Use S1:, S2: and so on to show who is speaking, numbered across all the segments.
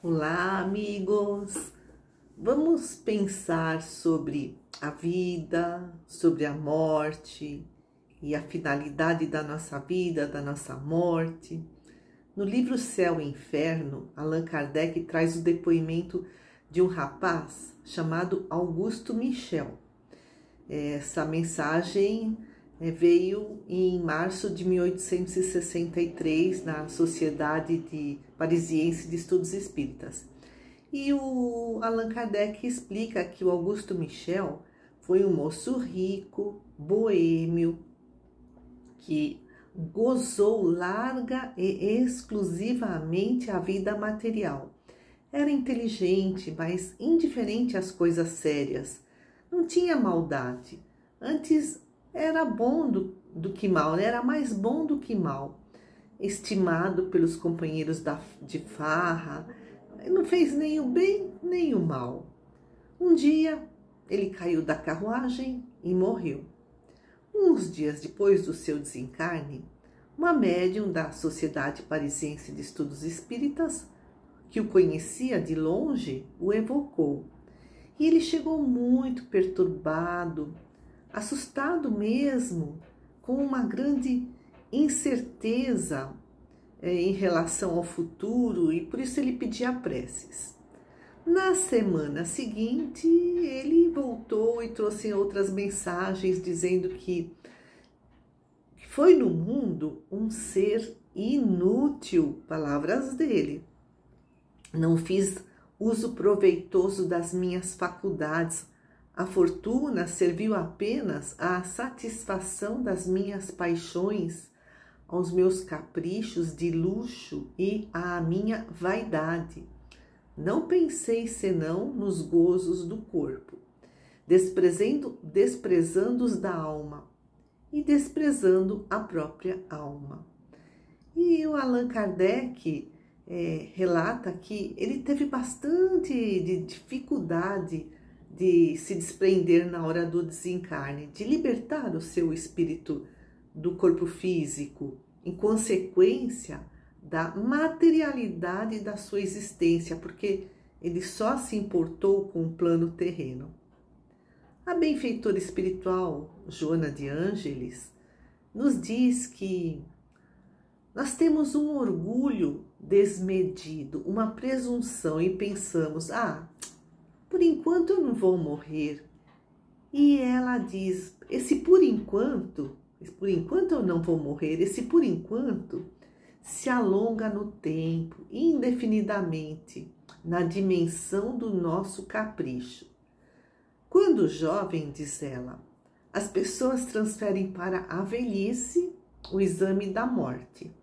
S1: Olá, amigos! Vamos pensar sobre a vida, sobre a morte e a finalidade da nossa vida, da nossa morte. No livro Céu e Inferno, Allan Kardec traz o depoimento de um rapaz chamado Augusto Michel. Essa mensagem veio em março de 1863 na Sociedade Parisiense de Estudos Espíritas. E o Allan Kardec explica que o Augusto Michel foi um moço rico, boêmio, que gozou larga e exclusivamente a vida material. Era inteligente, mas indiferente às coisas sérias. Não tinha maldade. Antes era bom do que mal, era mais bom do que mal. Estimado pelos companheiros de farra, não fez nem o bem nem o mal. Um dia ele caiu da carruagem e morreu. Uns dias depois do seu desencarne, uma médium da Sociedade Parisiense de Estudos Espíritas, que o conhecia de longe, o evocou. E ele chegou muito perturbado, assustado mesmo, com uma grande incerteza em relação ao futuro, e por isso ele pedia preces. Na semana seguinte, ele voltou e trouxe outras mensagens dizendo que foi no mundo um ser inútil, palavras dele. Não fiz uso proveitoso das minhas faculdades. A fortuna serviu apenas à satisfação das minhas paixões, aos meus caprichos de luxo e à minha vaidade. Não pensei senão nos gozos do corpo, desprezando os da alma e desprezando a própria alma. E o Allan Kardec relata que ele teve bastante dificuldade de se desprender na hora do desencarne, de libertar o seu espírito do corpo físico, em consequência da materialidade da sua existência, porque ele só se importou com o plano terreno. A benfeitora espiritual Joana de Ângeles nos diz que nós temos um orgulho desmedido, uma presunção, e pensamos, por enquanto eu não vou morrer. E ela diz, esse por enquanto eu não vou morrer, esse por enquanto se alonga no tempo, indefinidamente, na dimensão do nosso capricho. Quando jovem, diz ela, as pessoas transferem para a velhice o exame da morte.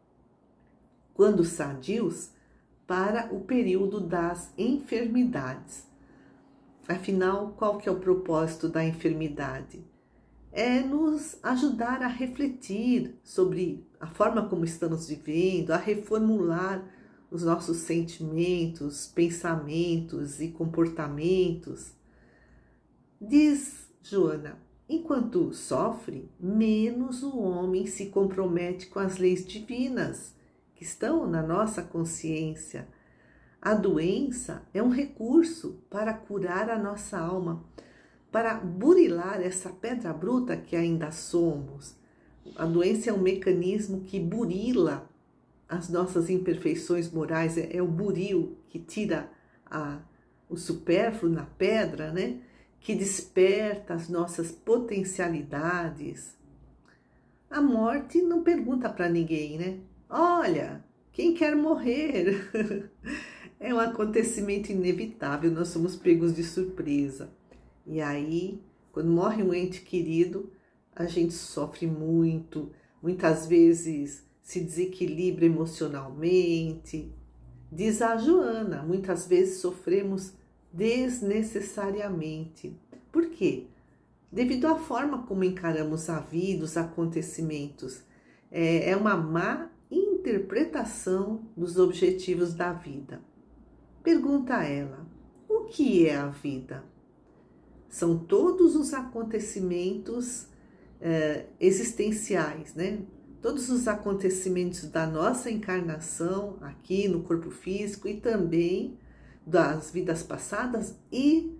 S1: Quando sadios, para o período das enfermidades. Afinal, qual que é o propósito da enfermidade? É nos ajudar a refletir sobre a forma como estamos vivendo, a reformular os nossos sentimentos, pensamentos e comportamentos. Diz Joana, enquanto sofre, menos o homem se compromete com as leis divinas que estão na nossa consciência. A doença é um recurso para curar a nossa alma, para burilar essa pedra bruta que ainda somos. A doença é um mecanismo que burila as nossas imperfeições morais, é o buril que tira o supérfluo na pedra, né? Que desperta as nossas potencialidades. A morte não pergunta para ninguém, né? Olha, quem quer morrer? É um acontecimento inevitável, nós somos pegos de surpresa. E aí, quando morre um ente querido, a gente sofre muito, muitas vezes se desequilibra emocionalmente. Diz a Joana, muitas vezes sofremos desnecessariamente. Por quê? Devido à forma como encaramos a vida, os acontecimentos. É uma má interpretação dos objetivos da vida. Pergunta a ela, o que é a vida? São todos os acontecimentos existenciais, né? Todos os acontecimentos da nossa encarnação aqui no corpo físico e também das vidas passadas e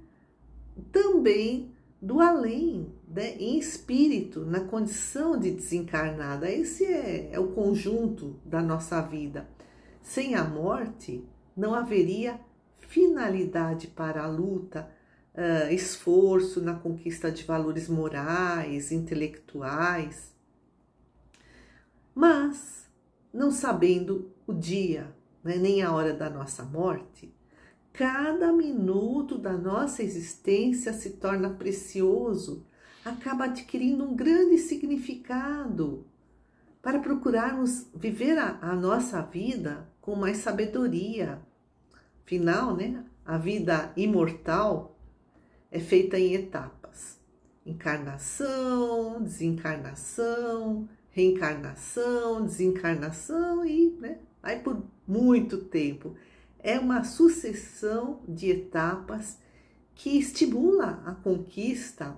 S1: também do além, né, em espírito, na condição de desencarnada. Esse é o conjunto da nossa vida. Sem a morte, não haveria finalidade para a luta, esforço na conquista de valores morais, intelectuais. Mas, não sabendo o dia, né, nem a hora da nossa morte, cada minuto da nossa existência se torna precioso, acaba adquirindo um grande significado para procurarmos viver a nossa vida com mais sabedoria. Afinal, né, a vida imortal é feita em etapas: encarnação, desencarnação, reencarnação, desencarnação e, né, vai por muito tempo. É uma sucessão de etapas que estimula a conquista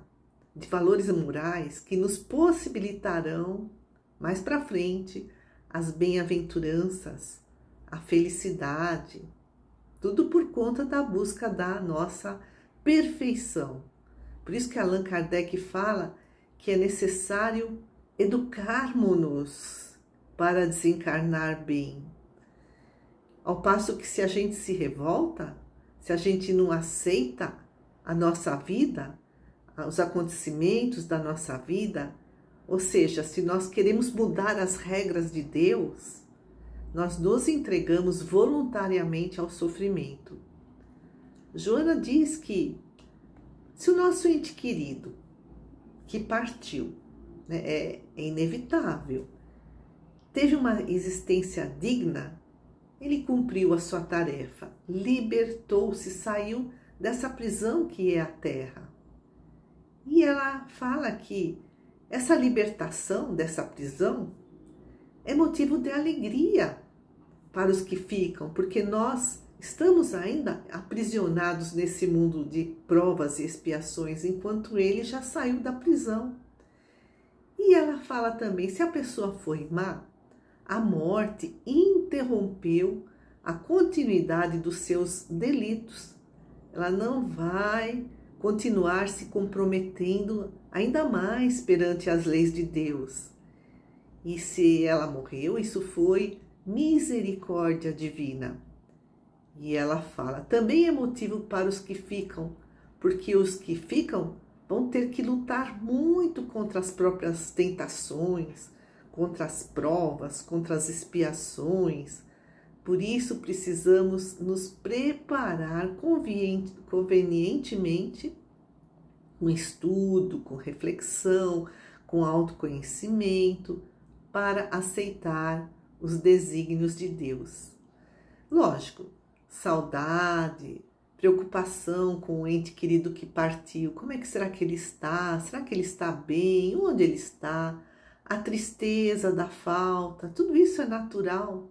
S1: de valores morais que nos possibilitarão, mais para frente, as bem-aventuranças, a felicidade, tudo por conta da busca da nossa perfeição. Por isso que Allan Kardec fala que é necessário educarmos-nos para desencarnar bem. Ao passo que se a gente se revolta, se a gente não aceita a nossa vida, os acontecimentos da nossa vida, ou seja, se nós queremos mudar as regras de Deus, nós nos entregamos voluntariamente ao sofrimento. Joana diz que se o nosso ente querido que partiu, né, é inevitável, teve uma existência digna, ele cumpriu a sua tarefa, libertou-se, saiu dessa prisão que é a Terra. E ela fala que essa libertação dessa prisão é motivo de alegria para os que ficam, porque nós estamos ainda aprisionados nesse mundo de provas e expiações, enquanto ele já saiu da prisão. E ela fala também, se a pessoa foi má, a morte interrompeu a continuidade dos seus delitos. Ela não vai continuar se comprometendo ainda mais perante as leis de Deus. E se ela morreu, isso foi misericórdia divina. E ela fala, também é motivo para os que ficam, porque os que ficam vão ter que lutar muito contra as próprias tentações, contra as provas, contra as expiações. Por isso precisamos nos preparar convenientemente com estudo, com reflexão, com autoconhecimento, para aceitar os desígnios de Deus. Lógico, saudade, preocupação com o ente querido que partiu. Como é que será que ele está? Será que ele está bem? Onde ele está? A tristeza da falta, tudo isso é natural.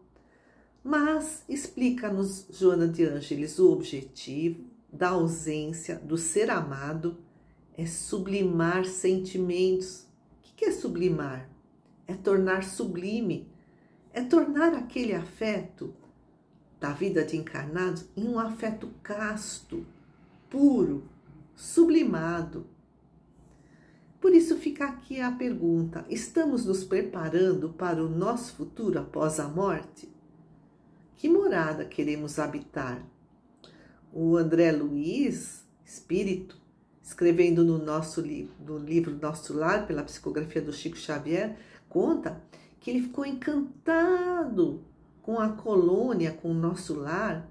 S1: Mas explica-nos Joana de Ângeles o objetivo da ausência do ser amado é sublimar sentimentos. O que é sublimar? É tornar sublime, é tornar aquele afeto da vida de encarnados em um afeto casto, puro, sublimado. Por isso fica aqui a pergunta, estamos nos preparando para o nosso futuro após a morte? Que morada queremos habitar? O André Luiz, espírito, escrevendo no livro Nosso Lar, pela psicografia do Chico Xavier, conta que ele ficou encantado com a colônia, com o nosso lar,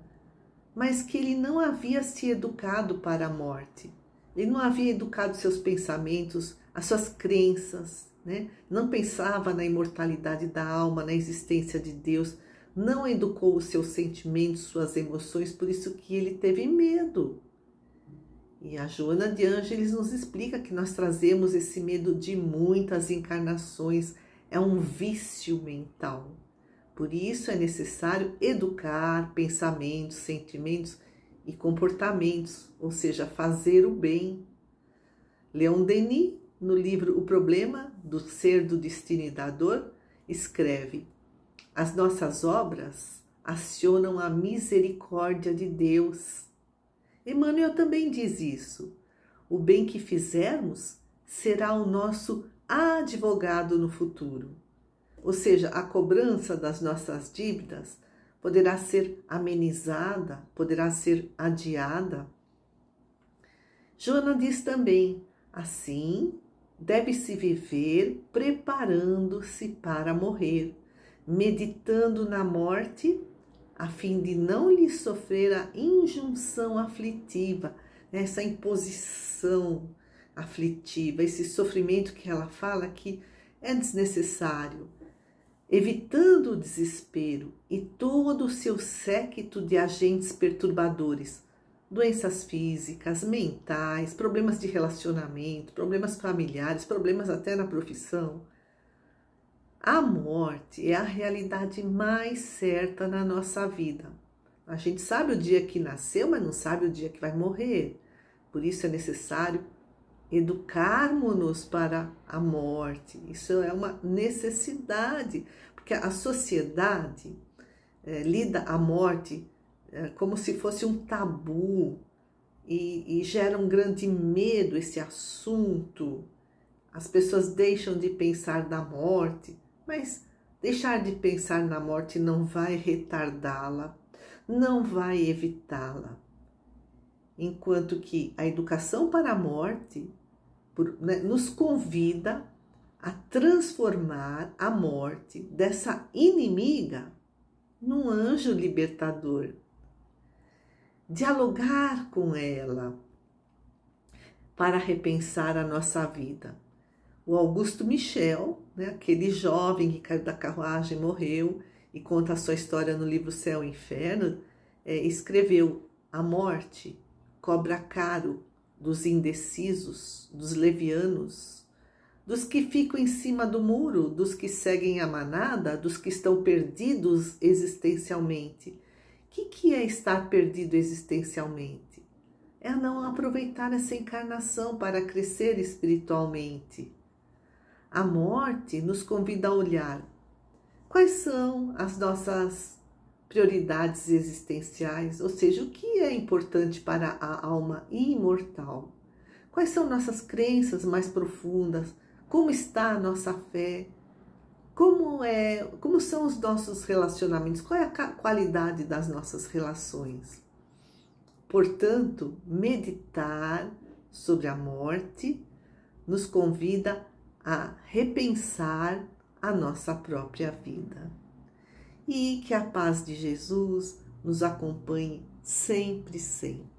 S1: mas que ele não havia se educado para a morte. Ele não havia educado seus pensamentos, as suas crenças, né? Não pensava na imortalidade da alma, na existência de Deus, não educou os seus sentimentos, suas emoções, por isso que ele teve medo. E a Joana de Ângeles nos explica que nós trazemos esse medo de muitas encarnações, é um vício mental. Por isso é necessário educar pensamentos, sentimentos e comportamentos, ou seja, fazer o bem. Leon Denis, no livro O Problema do Ser, do Destino e da Dor, escreve: as nossas obras acionam a misericórdia de Deus. Emmanuel também diz isso. O bem que fizermos será o nosso advogado no futuro. Ou seja, a cobrança das nossas dívidas poderá ser amenizada, poderá ser adiada. Joana diz também, assim, deve-se viver preparando-se para morrer, meditando na morte, a fim de não lhe sofrer a injunção aflitiva, essa imposição aflitiva, esse sofrimento que ela fala que é desnecessário, evitando o desespero e todo o seu séquito de agentes perturbadores, doenças físicas, mentais, problemas de relacionamento, problemas familiares, problemas até na profissão. A morte é a realidade mais certa na nossa vida. A gente sabe o dia que nasceu, mas não sabe o dia que vai morrer. Por isso é necessário educarmos-nos para a morte. Isso é uma necessidade, porque a sociedade lida a morte como se fosse um tabu e gera um grande medo esse assunto. As pessoas deixam de pensar na morte, mas deixar de pensar na morte não vai retardá-la, não vai evitá-la. Enquanto que a educação para a morte nos convida a transformar a morte dessa inimiga num anjo libertador. Dialogar com ela para repensar a nossa vida. O Augusto Michel, aquele jovem que caiu da carruagem e morreu e conta a sua história no livro Céu e Inferno, escreveu: a morte cobra caro dos indecisos, dos levianos, dos que ficam em cima do muro, dos que seguem a manada, dos que estão perdidos existencialmente. O que é estar perdido existencialmente? É não aproveitar essa encarnação para crescer espiritualmente. A morte nos convida a olhar quais são as nossas prioridades existenciais, ou seja, o que é importante para a alma imortal. Quais são nossas crenças mais profundas? Como está a nossa fé? Como são os nossos relacionamentos? Qual é a qualidade das nossas relações? Portanto, meditar sobre a morte nos convida a repensar a nossa própria vida. E que a paz de Jesus nos acompanhe sempre, sempre.